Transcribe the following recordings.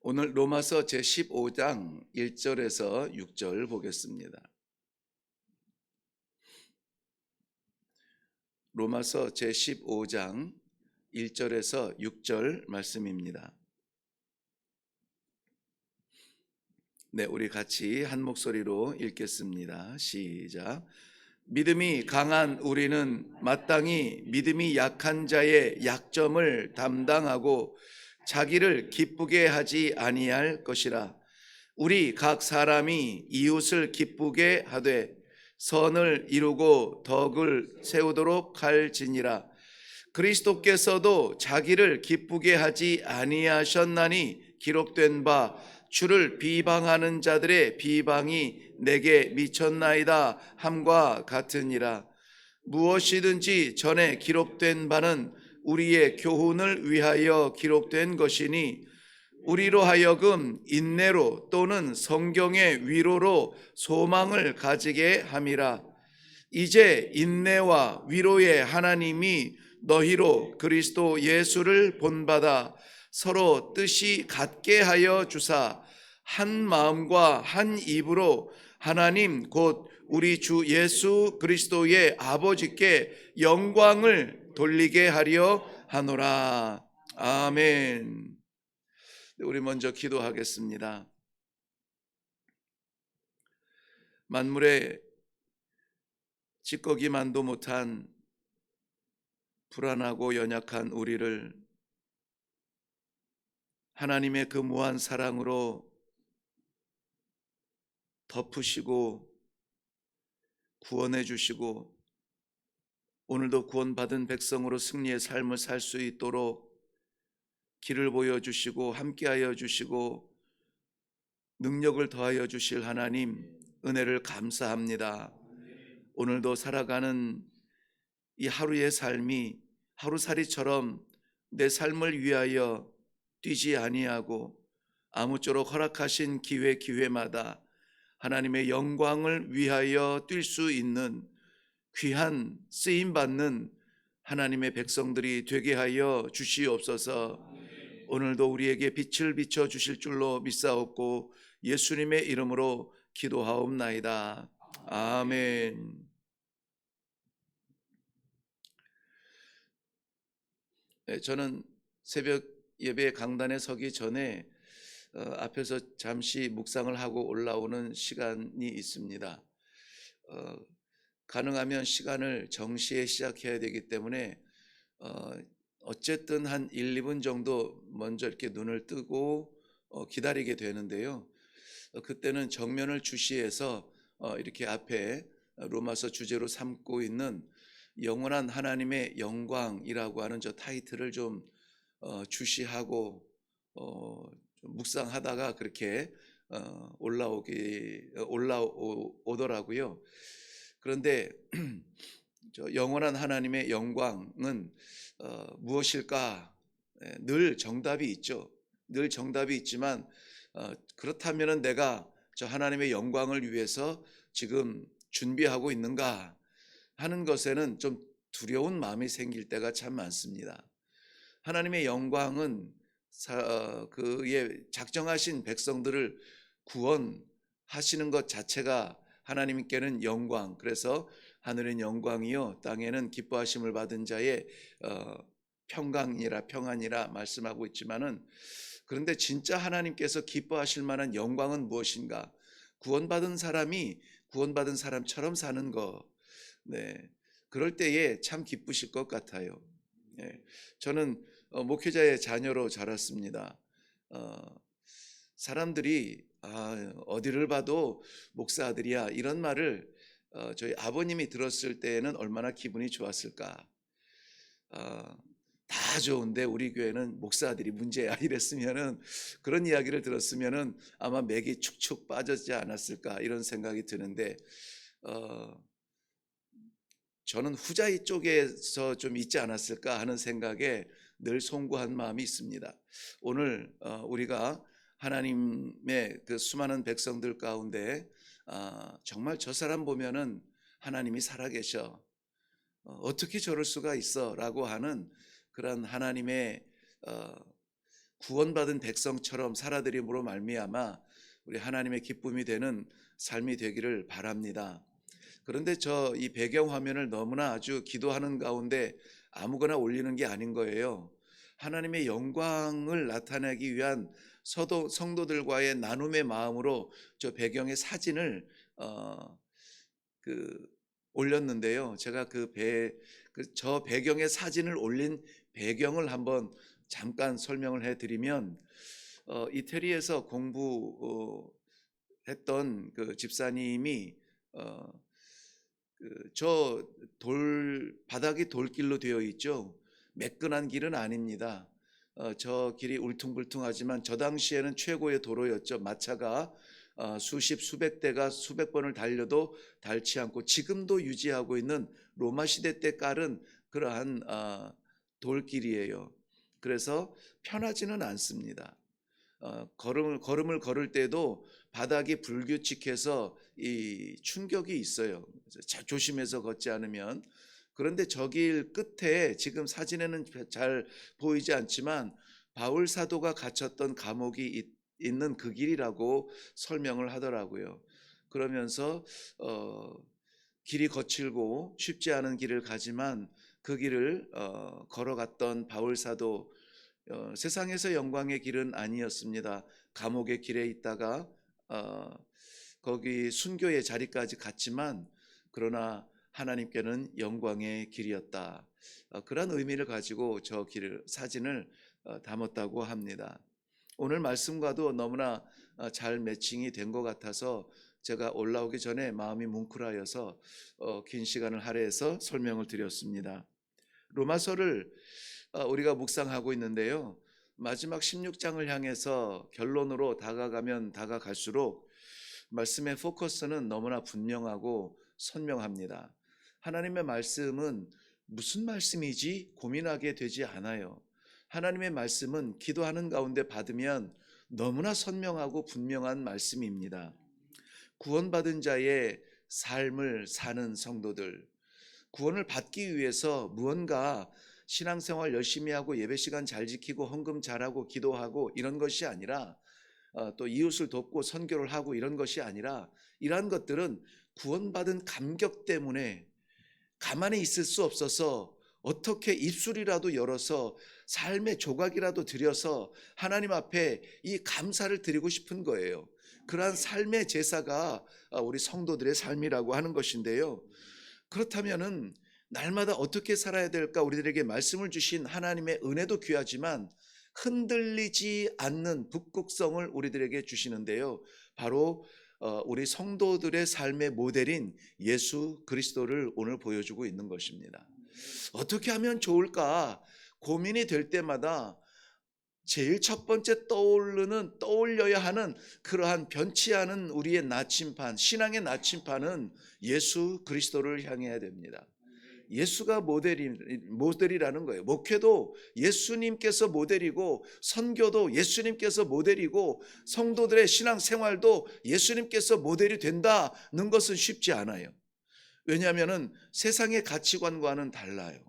오늘 로마서 제15장 1절에서 6절 보겠습니다. 로마서 제15장 1절에서 6절 말씀입니다. 네, 우리 같이 한 목소리로 읽겠습니다. 시작. 믿음이 강한 우리는 마땅히 믿음이 약한 자의 약점을 담당하고 자기를 기쁘게 하지 아니할 것이라. 우리 각 사람이 이웃을 기쁘게 하되 선을 이루고 덕을 세우도록 할지니라. 그리스도께서도 자기를 기쁘게 하지 아니하셨나니 기록된 바 주를 비방하는 자들의 비방이 내게 미쳤나이다 함과 같으니라. 무엇이든지 전에 기록된 바는 우리의 교훈을 위하여 기록된 것이니 우리로 하여금 인내로 또는 성경의 위로로 소망을 가지게 함이라. 이제 인내와 위로의 하나님이 너희로 그리스도 예수를 본받아 서로 뜻이 같게 하여 주사 한 마음과 한 입으로 하나님 곧 우리 주 예수 그리스도의 아버지께 영광을 돌리게 하려 하노라. 아멘. 우리 먼저 기도하겠습니다. 만물의 찌꺼기만도 못한 불안하고 연약한 우리를 하나님의 그 무한 사랑으로 덮으시고 구원해 주시고 오늘도 구원받은 백성으로 승리의 삶을 살 수 있도록 길을 보여주시고 함께하여 주시고 능력을 더하여 주실 하나님 은혜를 감사합니다. 오늘도 살아가는 이 하루의 삶이 하루살이처럼 내 삶을 위하여 뛰지 아니하고 아무쪼록 허락하신 기회마다 하나님의 영광을 위하여 뛸 수 있는 귀한 쓰임받는 하나님의 백성들이 되게 하여 주시옵소서. 오늘도 우리에게 빛을 비춰 주실 줄로 믿사옵고 예수님의 이름으로 기도하옵나이다. 아멘. 저는 새벽 예배 강단에 서기 전에 앞에서 잠시 묵상을 하고 올라오는 시간이 있습니다. 가능하면 시간을 정시에 시작해야 되기 때문에 어쨌든 한 1, 2분 정도 먼저 이렇게 눈을 뜨고 기다리게 되는데요. 그때는 정면을 주시해서 이렇게 앞에 로마서 주제로 삼고 있는 영원한 하나님의 영광이라고 하는 저 타이틀을 좀 주시하고 좀 묵상하다가 그렇게 올라오더라고요. 그런데 저 영원한 하나님의 영광은 무엇일까? 늘 정답이 있죠. 늘 정답이 있지만 그렇다면은 내가 저 하나님의 영광을 위해서 지금 준비하고 있는가 하는 것에는 좀 두려운 마음이 생길 때가 참 많습니다. 하나님의 영광은 그의 작정하신 백성들을 구원하시는 것 자체가 하나님께는 영광, 그래서 하늘은 영광이요 땅에는 기뻐하심을 받은 자의 평강이라 말씀하고 있지만은, 그런데 진짜 하나님께서 기뻐하실 만한 영광은 무엇인가? 구원받은 사람이 구원받은 사람처럼 사는 거. 네, 그럴 때에 참 기쁘실 것 같아요. 네, 저는 목회자의 자녀로 자랐습니다. 사람들이 어디를 봐도 목사 아들이야 이런 말을 저희 아버님이 들었을 때에는 얼마나 기분이 좋았을까. 다 좋은데 우리 교회는 목사 아들이 문제야 이랬으면은, 그런 이야기를 들었으면은 아마 맥이 축축 빠졌지 않았을까 이런 생각이 드는데 저는 후자의 쪽에서 좀 있지 않았을까 하는 생각에 늘 송구한 마음이 있습니다. 오늘 우리가 하나님의 그 수많은 백성들 가운데 정말 저 사람 보면은 하나님이 살아계셔, 어떻게 저럴 수가 있어 라고 하는 그런 하나님의 구원받은 백성처럼 살아드림으로 말미암아 우리 하나님의 기쁨이 되는 삶이 되기를 바랍니다. 그런데 저 이 배경 화면을 너무나 아주 기도하는 가운데 아무거나 올리는 게 아닌 거예요. 하나님의 영광을 나타내기 위한 성도들과의 나눔의 마음으로 저 배경의 사진을 어, 그 올렸는데요. 제가 저 배경의 사진을 올린 배경을 한번 잠깐 설명을 해드리면 이태리에서 공부했던 그 집사님이 저 바닥이 돌길로 되어 있죠. 매끈한 길은 아닙니다. 저 길이 울퉁불퉁하지만 저 당시에는 최고의 도로였죠. 마차가 수십 수백 대가 수백 번을 달려도 닳지 않고 지금도 유지하고 있는 로마 시대 때 깔은 그러한 돌길이에요. 그래서 편하지는 않습니다. 걸음을 걸을 때도 바닥이 불규칙해서 이 충격이 있어요. 조심해서 걷지 않으면. 그런데 저 길 끝에 지금 사진에는 잘 보이지 않지만 바울 사도가 갇혔던 감옥이 있는 그 길이라고 설명을 하더라고요. 그러면서 길이 거칠고 쉽지 않은 길을 가지만 그 길을 걸어갔던 바울 사도, 세상에서 영광의 길은 아니었습니다. 감옥의 길에 있다가 거기 순교의 자리까지 갔지만 그러나 하나님께는 영광의 길이었다. 그런 의미를 가지고 저 사진을 담았다고 합니다. 오늘 말씀과도 너무나 잘 매칭이 된 것 같아서 제가 올라오기 전에 마음이 뭉클하여서 긴 시간을 할애해서 설명을 드렸습니다. 로마서를 우리가 묵상하고 있는데요. 마지막 16장을 향해서 결론으로 다가가면 다가갈수록 말씀의 포커스는 너무나 분명하고 선명합니다. 하나님의 말씀은 무슨 말씀이지 고민하게 되지 않아요. 하나님의 말씀은 기도하는 가운데 받으면 너무나 선명하고 분명한 말씀입니다. 구원받은 자의 삶을 사는 성도들, 구원을 받기 위해서 무언가 신앙생활 열심히 하고 예배 시간 잘 지키고 헌금 잘하고 기도하고 이런 것이 아니라 또 이웃을 돕고 선교를 하고 이런 것이 아니라 이러한 것들은 구원받은 감격 때문에 가만히 있을 수 없어서 어떻게 입술이라도 열어서 삶의 조각이라도 드려서 하나님 앞에 이 감사를 드리고 싶은 거예요. 그러한 삶의 제사가 우리 성도들의 삶이라고 하는 것인데요. 그렇다면은 날마다 어떻게 살아야 될까? 우리들에게 말씀을 주신 하나님의 은혜도 귀하지만 흔들리지 않는 북극성을 우리들에게 주시는데요. 바로 우리 성도들의 삶의 모델인 예수 그리스도를 오늘 보여주고 있는 것입니다. 어떻게 하면 좋을까 고민이 될 때마다 제일 첫 번째 떠올려야 하는 그러한 변치 않은 우리의 나침판, 신앙의 나침판은 예수 그리스도를 향해야 됩니다. 예수가 모델이라는 거예요. 목회도 예수님께서 모델이고 선교도 예수님께서 모델이고 성도들의 신앙생활도 예수님께서 모델이 된다는 것은 쉽지 않아요. 왜냐하면 세상의 가치관과는 달라요.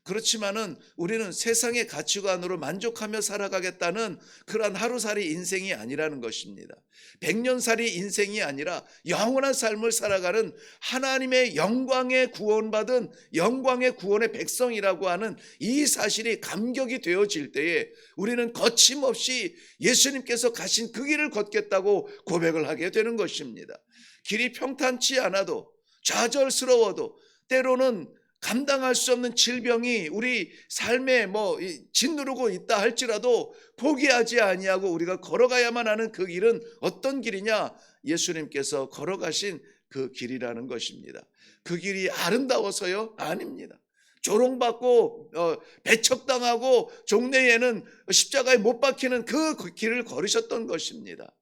그렇지만은 우리는 세상의 가치관으로 만족하며 살아가겠다는 그러한 하루살이 인생이 아니라는 것입니다. 백년살이 인생이 아니라 영원한 삶을 살아가는 하나님의 영광의 구원받은 영광의 구원의 백성이라고 하는 이 사실이 감격이 되어질 때에 우리는 거침없이 예수님께서 가신 그 길을 걷겠다고 고백을 하게 되는 것입니다. 길이 평탄치 않아도 좌절스러워도 때로는 감당할 수 없는 질병이 우리 삶에 짓누르고 있다 할지라도 포기하지 아니하고 우리가 걸어가야만 하는 그 길은 어떤 길이냐? 예수님께서 걸어가신 그 길이라는 것입니다. 그 길이 아름다워서요? 아닙니다. 조롱받고 배척당하고 종래에는 십자가에 못 박히는 그 길을 걸으셨던 것입니다.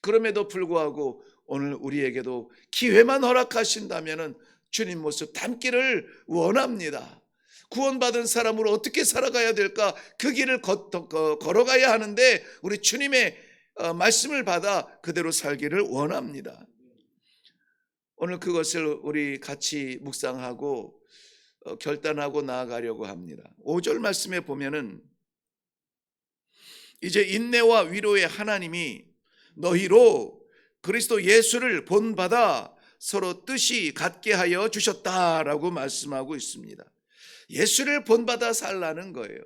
그럼에도 불구하고 오늘 우리에게도 기회만 허락하신다면은 주님 모습 담기를 원합니다. 구원받은 사람으로 어떻게 살아가야 될까? 그 길을 걸어가야 하는데 우리 주님의 말씀을 받아 그대로 살기를 원합니다. 오늘 그것을 우리 같이 묵상하고 결단하고 나아가려고 합니다. 5절 말씀에 보면은 이제 인내와 위로의 하나님이 너희로 그리스도 예수를 본받아 서로 뜻이 같게 하여 주셨다라고 말씀하고 있습니다. 예수를 본받아 살라는 거예요.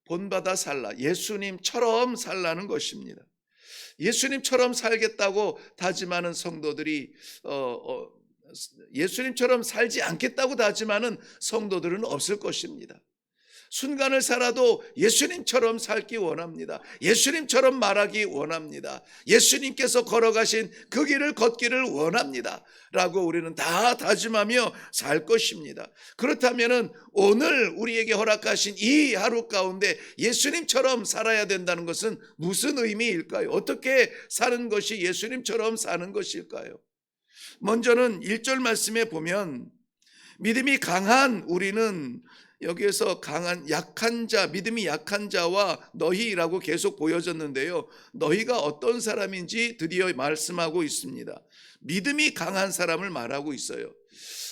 본받아 살라. 예수님처럼 살라는 것입니다. 예수님처럼 살겠다고 다짐하는 성도들이 예수님처럼 살지 않겠다고 다짐하는 성도들은 없을 것입니다. 순간을 살아도 예수님처럼 살기 원합니다. 예수님처럼 말하기 원합니다. 예수님께서 걸어가신 그 길을 걷기를 원합니다 라고 우리는 다 다짐하며 살 것입니다. 그렇다면 오늘 우리에게 허락하신 이 하루 가운데 예수님처럼 살아야 된다는 것은 무슨 의미일까요? 어떻게 사는 것이 예수님처럼 사는 것일까요? 먼저는 1절 말씀에 보면 믿음이 강한 우리는, 여기에서 강한 약한 자, 믿음이 약한 자와 너희라고 계속 보여졌는데요, 너희가 어떤 사람인지 드디어 말씀하고 있습니다. 믿음이 강한 사람을 말하고 있어요.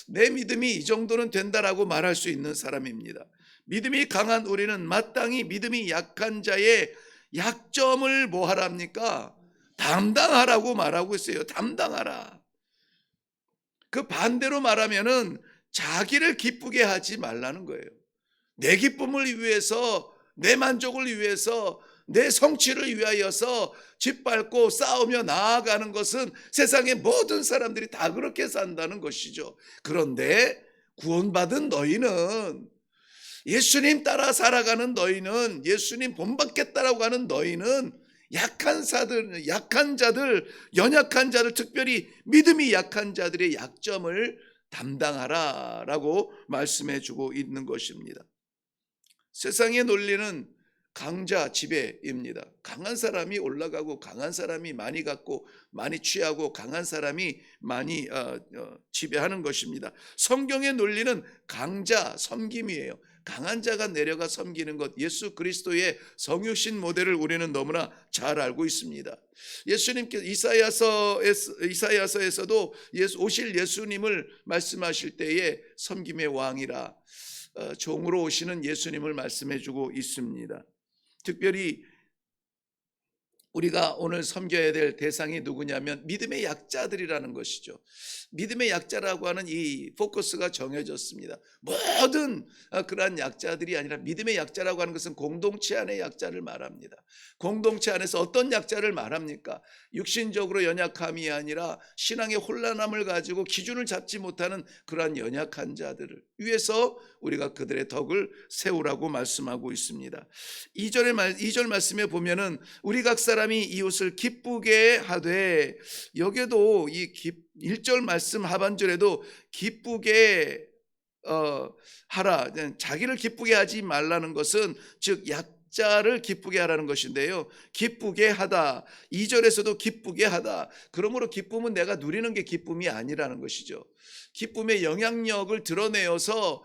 내 믿음이 이 정도는 된다라고 말할 수 있는 사람입니다. 믿음이 강한 우리는 마땅히 믿음이 약한 자의 약점을 뭐 하랍니까? 담당하라고 말하고 있어요. 담당하라. 그 반대로 말하면은 자기를 기쁘게 하지 말라는 거예요. 내 기쁨을 위해서, 내 만족을 위해서, 내 성취를 위하여서 짓밟고 싸우며 나아가는 것은 세상의 모든 사람들이 다 그렇게 산다는 것이죠. 그런데 구원받은 너희는, 예수님 따라 살아가는 너희는, 예수님 본받겠다라고 하는 너희는 약한 자들, 연약한 자들, 특별히 믿음이 약한 자들의 약점을 담당하라라고 말씀해 주고 있는 것입니다. 세상의 논리는 강자 지배입니다. 강한 사람이 올라가고 강한 사람이 많이 갖고 많이 취하고 강한 사람이 많이 지배하는 것입니다. 성경의 논리는 강자 섬김이에요. 강한 자가 내려가 섬기는 것, 예수 그리스도의 성육신 모델을 우리는 너무나 잘 알고 있습니다. 예수님께서 이사야서에서도 오실 예수님을 말씀하실 때에 섬김의 왕이라 종으로 오시는 예수님을 말씀해 주고 있습니다. 특별히 우리가 오늘 섬겨야 될 대상이 누구냐면 믿음의 약자들이라는 것이죠. 믿음의 약자라고 하는 이 포커스가 정해졌습니다. 모든 그러한 약자들이 아니라 믿음의 약자라고 하는 것은 공동체 안의 약자를 말합니다. 공동체 안에서 어떤 약자를 말합니까? 육신적으로 연약함이 아니라 신앙의 혼란함을 가지고 기준을 잡지 못하는 그러한 연약한 자들을 위해서 우리가 그들의 덕을 세우라고 말씀하고 있습니다. 2절 말씀에 보면은 우리 각 사람이 이웃을 기쁘게 하되, 여기에도 이 1절 말씀 하반절에도 기쁘게 하라, 자기를 기쁘게 하지 말라는 것은 즉 약자를 기쁘게 하라는 것인데요, 기쁘게 하다, 2절에서도 기쁘게 하다. 그러므로 기쁨은 내가 누리는 게 기쁨이 아니라는 것이죠. 기쁨의 영향력을 드러내어서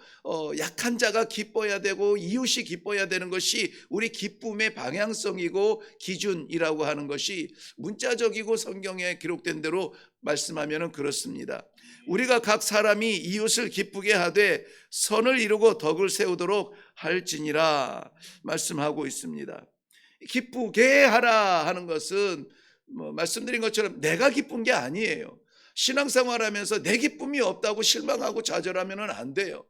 약한 자가 기뻐야 되고 이웃이 기뻐야 되는 것이 우리 기쁨의 방향성이고 기준이라고 하는 것이 문자적이고 성경에 기록된 대로 말씀하면 그렇습니다. 우리가 각 사람이 이웃을 기쁘게 하되 선을 이루고 덕을 세우도록 할지니라 말씀하고 있습니다. 기쁘게 하라 하는 것은 말씀드린 것처럼 내가 기쁜 게 아니에요. 신앙생활하면서 내 기쁨이 없다고 실망하고 좌절하면 안 돼요.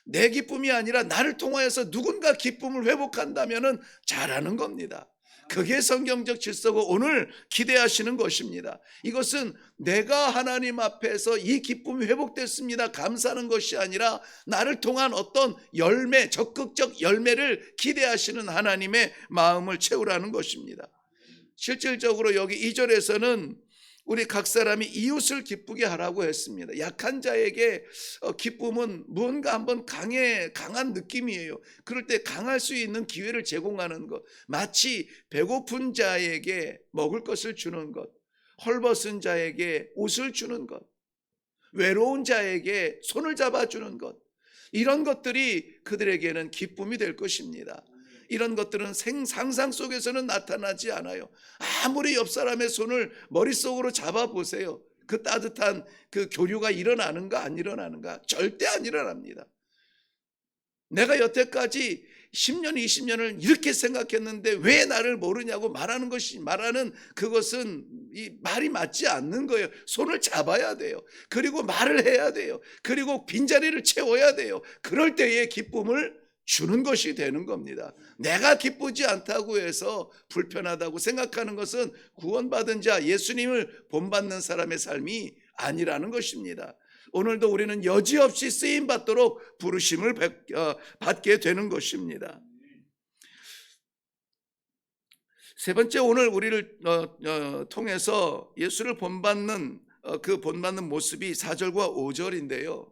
내 기쁨이 아니라 나를 통하여서 누군가 기쁨을 회복한다면 잘하는 겁니다. 그게 성경적 질서고 오늘 기대하시는 것입니다. 이것은 내가 하나님 앞에서 이 기쁨이 회복됐습니다, 감사하는 것이 아니라 나를 통한 어떤 열매, 적극적 열매를 기대하시는 하나님의 마음을 채우라는 것입니다. 실질적으로 여기 2절에서는 우리 각 사람이 이웃을 기쁘게 하라고 했습니다. 약한 자에게 기쁨은 무언가 한번 강한 느낌이에요. 그럴 때 강할 수 있는 기회를 제공하는 것, 마치 배고픈 자에게 먹을 것을 주는 것, 헐벗은 자에게 옷을 주는 것, 외로운 자에게 손을 잡아주는 것, 이런 것들이 그들에게는 기쁨이 될 것입니다. 이런 것들은 상상 속에서는 나타나지 않아요. 아무리 옆 사람의 손을 머릿속으로 잡아보세요. 그 따뜻한 그 교류가 일어나는가 안 일어나는가? 절대 안 일어납니다. 내가 여태까지 10년, 20년을 이렇게 생각했는데 왜 나를 모르냐고 말하는 그것은 이 말이 맞지 않는 거예요. 손을 잡아야 돼요. 그리고 말을 해야 돼요. 그리고 빈자리를 채워야 돼요. 그럴 때의 기쁨을 주는 것이 되는 겁니다. 내가 기쁘지 않다고 해서 불편하다고 생각하는 것은 구원받은 자, 예수님을 본받는 사람의 삶이 아니라는 것입니다. 오늘도 우리는 여지없이 쓰임받도록 부르심을 받게 되는 것입니다. 세 번째, 오늘 우리를 통해서 예수를 본받는 그 본받는 모습이 4절과 5절인데요.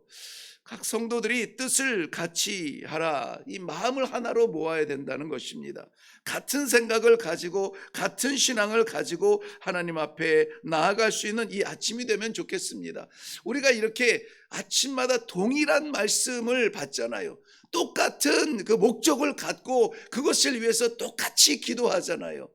각 성도들이 뜻을 같이 하라, 이 마음을 하나로 모아야 된다는 것입니다. 같은 생각을 가지고 같은 신앙을 가지고 하나님 앞에 나아갈 수 있는 이 아침이 되면 좋겠습니다. 우리가 이렇게 아침마다 동일한 말씀을 받잖아요. 똑같은 그 목적을 갖고 그것을 위해서 똑같이 기도하잖아요.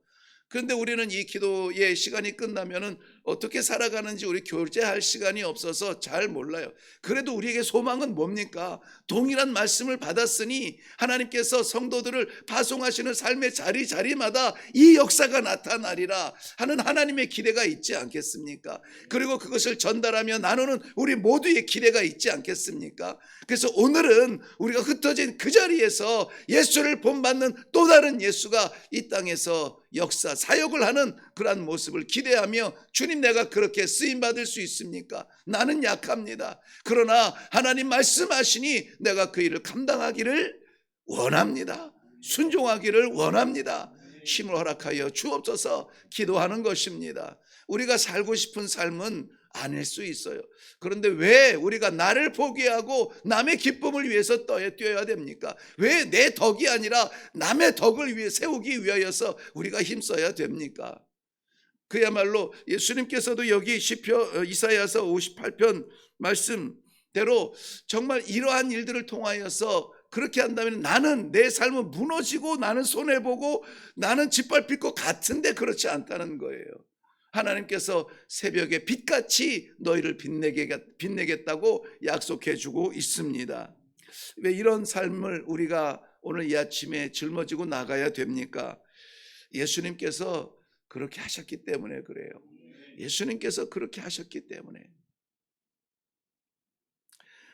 그런데 우리는 이 기도의 시간이 끝나면은 어떻게 살아가는지 우리 교제할 시간이 없어서 잘 몰라요. 그래도 우리에게 소망은 뭡니까? 동일한 말씀을 받았으니 하나님께서 성도들을 파송하시는 삶의 자리마다 이 역사가 나타나리라 하는 하나님의 기대가 있지 않겠습니까? 그리고 그것을 전달하며 나누는 우리 모두의 기대가 있지 않겠습니까? 그래서 오늘은 우리가 흩어진 그 자리에서 예수를 본받는 또 다른 예수가 이 땅에서 역사, 사역을 하는 그러한 모습을 기대하며, 주님, 내가 그렇게 쓰임받을 수 있습니까? 나는 약합니다. 그러나 하나님 말씀하시니 내가 그 일을 감당하기를 원합니다. 순종하기를 원합니다. 힘을 허락하여 주옵소서 기도하는 것입니다. 우리가 살고 싶은 삶은 아닐 수 있어요. 그런데 왜 우리가 나를 포기하고 남의 기쁨을 위해서 뛰어야 됩니까? 왜 내 덕이 아니라 남의 덕을 위해 세우기 위하여서 우리가 힘써야 됩니까? 그야말로 예수님께서도 여기 이사야서 58편 말씀대로 정말 이러한 일들을 통하여서 그렇게 한다면 나는 내 삶은 무너지고 나는 손해보고 나는 짓밟힐 것 같은데 그렇지 않다는 거예요. 하나님께서 새벽에 빛같이 너희를 빛내겠다고 약속해주고 있습니다. 왜 이런 삶을 우리가 오늘 이 아침에 짊어지고 나가야 됩니까? 예수님께서 그렇게 하셨기 때문에 그래요. 예수님께서 그렇게 하셨기 때문에.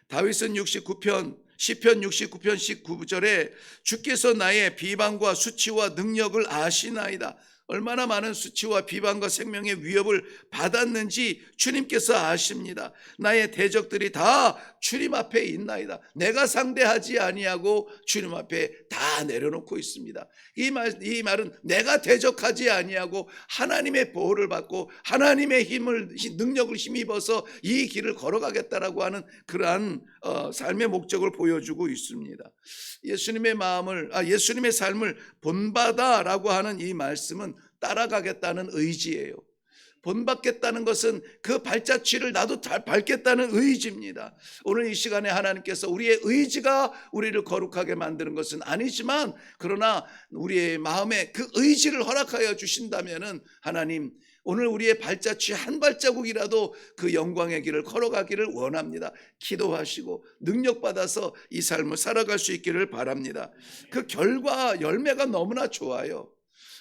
다윗은 시편 69편 19절에 주께서 나의 비방과 수치와 능력을 아시나이다. 얼마나 많은 수치와 비방과 생명의 위협을 받았는지 주님께서 아십니다. 나의 대적들이 다 주님 앞에 있나이다. 내가 상대하지 아니하고 주님 앞에 다 내려놓고 있습니다. 이 말은 내가 대적하지 아니하고 하나님의 보호를 받고 하나님의 능력을 힘입어서 이 길을 걸어가겠다라고 하는 그러한 삶의 목적을 보여주고 있습니다. 예수님의 삶을 본받아라고 하는 이 말씀은 따라가겠다는 의지예요. 본받겠다는 것은 그 발자취를 나도 밟겠다는 의지입니다. 오늘 이 시간에 하나님께서 우리의 의지가 우리를 거룩하게 만드는 것은 아니지만, 그러나 우리의 마음에 그 의지를 허락하여 주신다면은 하나님, 오늘 우리의 발자취 한 발자국이라도 그 영광의 길을 걸어가기를 원합니다. 기도하시고 능력받아서 이 삶을 살아갈 수 있기를 바랍니다. 그 결과 열매가 너무나 좋아요.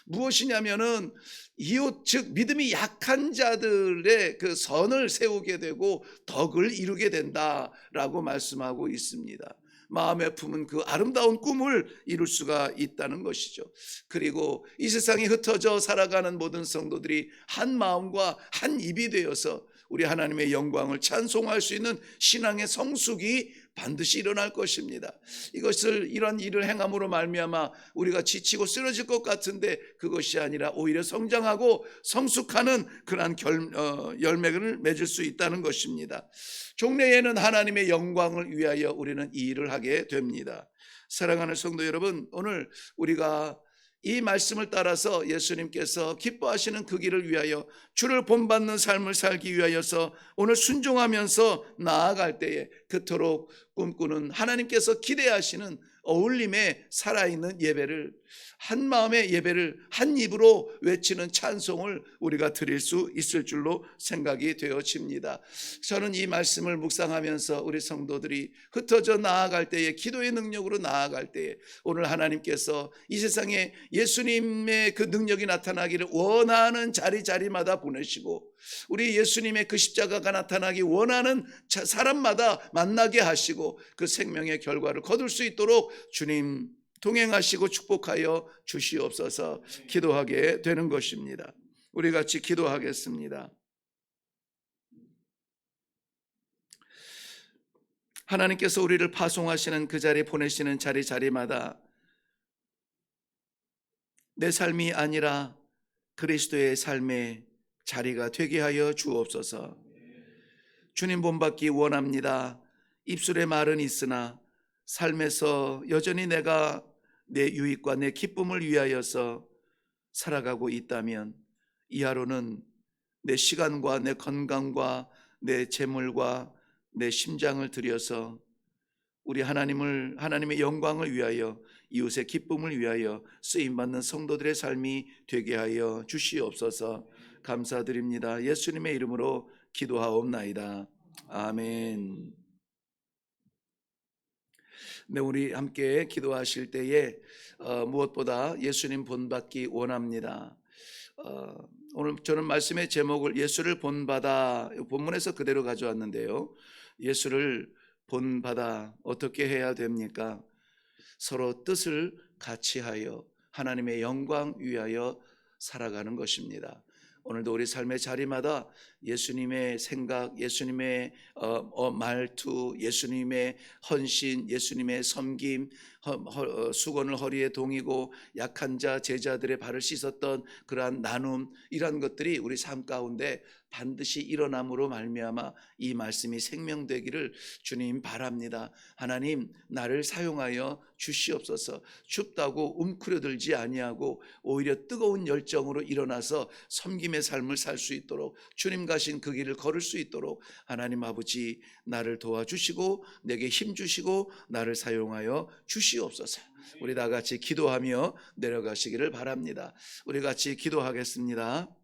무엇이냐면은 이웃, 즉 믿음이 약한 자들의 그 선을 세우게 되고 덕을 이루게 된다라고 말씀하고 있습니다. 마음에 품은 그 아름다운 꿈을 이룰 수가 있다는 것이죠. 그리고 이 세상에 흩어져 살아가는 모든 성도들이 한 마음과 한 입이 되어서 우리 하나님의 영광을 찬송할 수 있는 신앙의 성숙이 반드시 일어날 것입니다. 이런 일을 행함으로 말미암아 우리가 지치고 쓰러질 것 같은데 그것이 아니라 오히려 성장하고 성숙하는 그러한 열매를 맺을 수 있다는 것입니다. 종래에는 하나님의 영광을 위하여 우리는 이 일을 하게 됩니다. 사랑하는 성도 여러분, 오늘 우리가 이 말씀을 따라서 예수님께서 기뻐하시는 그 길을 위하여 주를 본받는 삶을 살기 위하여서 오늘 순종하면서 나아갈 때에 그토록 꿈꾸는 하나님께서 기대하시는 어울림의 살아있는 예배를 한 마음의 예배를 한 입으로 외치는 찬송을 우리가 드릴 수 있을 줄로 생각이 되어집니다. 저는 이 말씀을 묵상하면서 우리 성도들이 흩어져 나아갈 때에, 기도의 능력으로 나아갈 때에, 오늘 하나님께서 이 세상에 예수님의 그 능력이 나타나기를 원하는 자리마다 보내시고, 우리 예수님의 그 십자가가 나타나기 원하는 사람마다 만나게 하시고 그 생명의 결과를 거둘 수 있도록 주님 동행하시고 축복하여 주시옵소서. 기도하게 되는 것입니다. 우리 같이 기도하겠습니다. 하나님께서 우리를 파송하시는 그 자리에 보내시는 자리마다 내 삶이 아니라 그리스도의 삶의 자리가 되게 하여 주옵소서. 주님 본받기 원합니다. 입술의 말은 있으나 삶에서 여전히 내가 내 유익과 내 기쁨을 위하여서 살아가고 있다면 이 하루는 내 시간과 내 건강과 내 재물과 내 심장을 들여서 우리 하나님의 영광을 위하여, 이웃의 기쁨을 위하여 쓰임받는 성도들의 삶이 되게 하여 주시옵소서. 감사드립니다. 예수님의 이름으로 기도하옵나이다. 아멘. 네, 우리 함께 기도하실 때에 무엇보다 예수님 본받기 원합니다. 오늘 저는 말씀의 제목을 예수를 본받아, 본문에서 그대로 가져왔는데요. 예수를 본받아 어떻게 해야 됩니까? 서로 뜻을 같이 하여 하나님의 영광 위하여 살아가는 것입니다. 오늘도 우리 삶의 자리마다 예수님의 생각, 예수님의 말투, 예수님의 헌신, 예수님의 섬김, 수건을 허리에 동이고 약한 자, 제자들의 발을 씻었던 그러한 나눔, 이러한 것들이 우리 삶 가운데 반드시 일어남으로 말미암아 이 말씀이 생명되기를 주님 바랍니다. 하나님, 나를 사용하여 주시옵소서. 춥다고 웅크려들지 아니하고 오히려 뜨거운 열정으로 일어나서 섬김의 삶을 살 수 있도록, 주님 가신 그 길을 걸을 수 있도록 하나님 아버지 나를 도와주시고 내게 힘 주시고 나를 사용하여 주시옵소서. 우리 다 같이 기도하며 내려가시기를 바랍니다. 우리 같이 기도하겠습니다.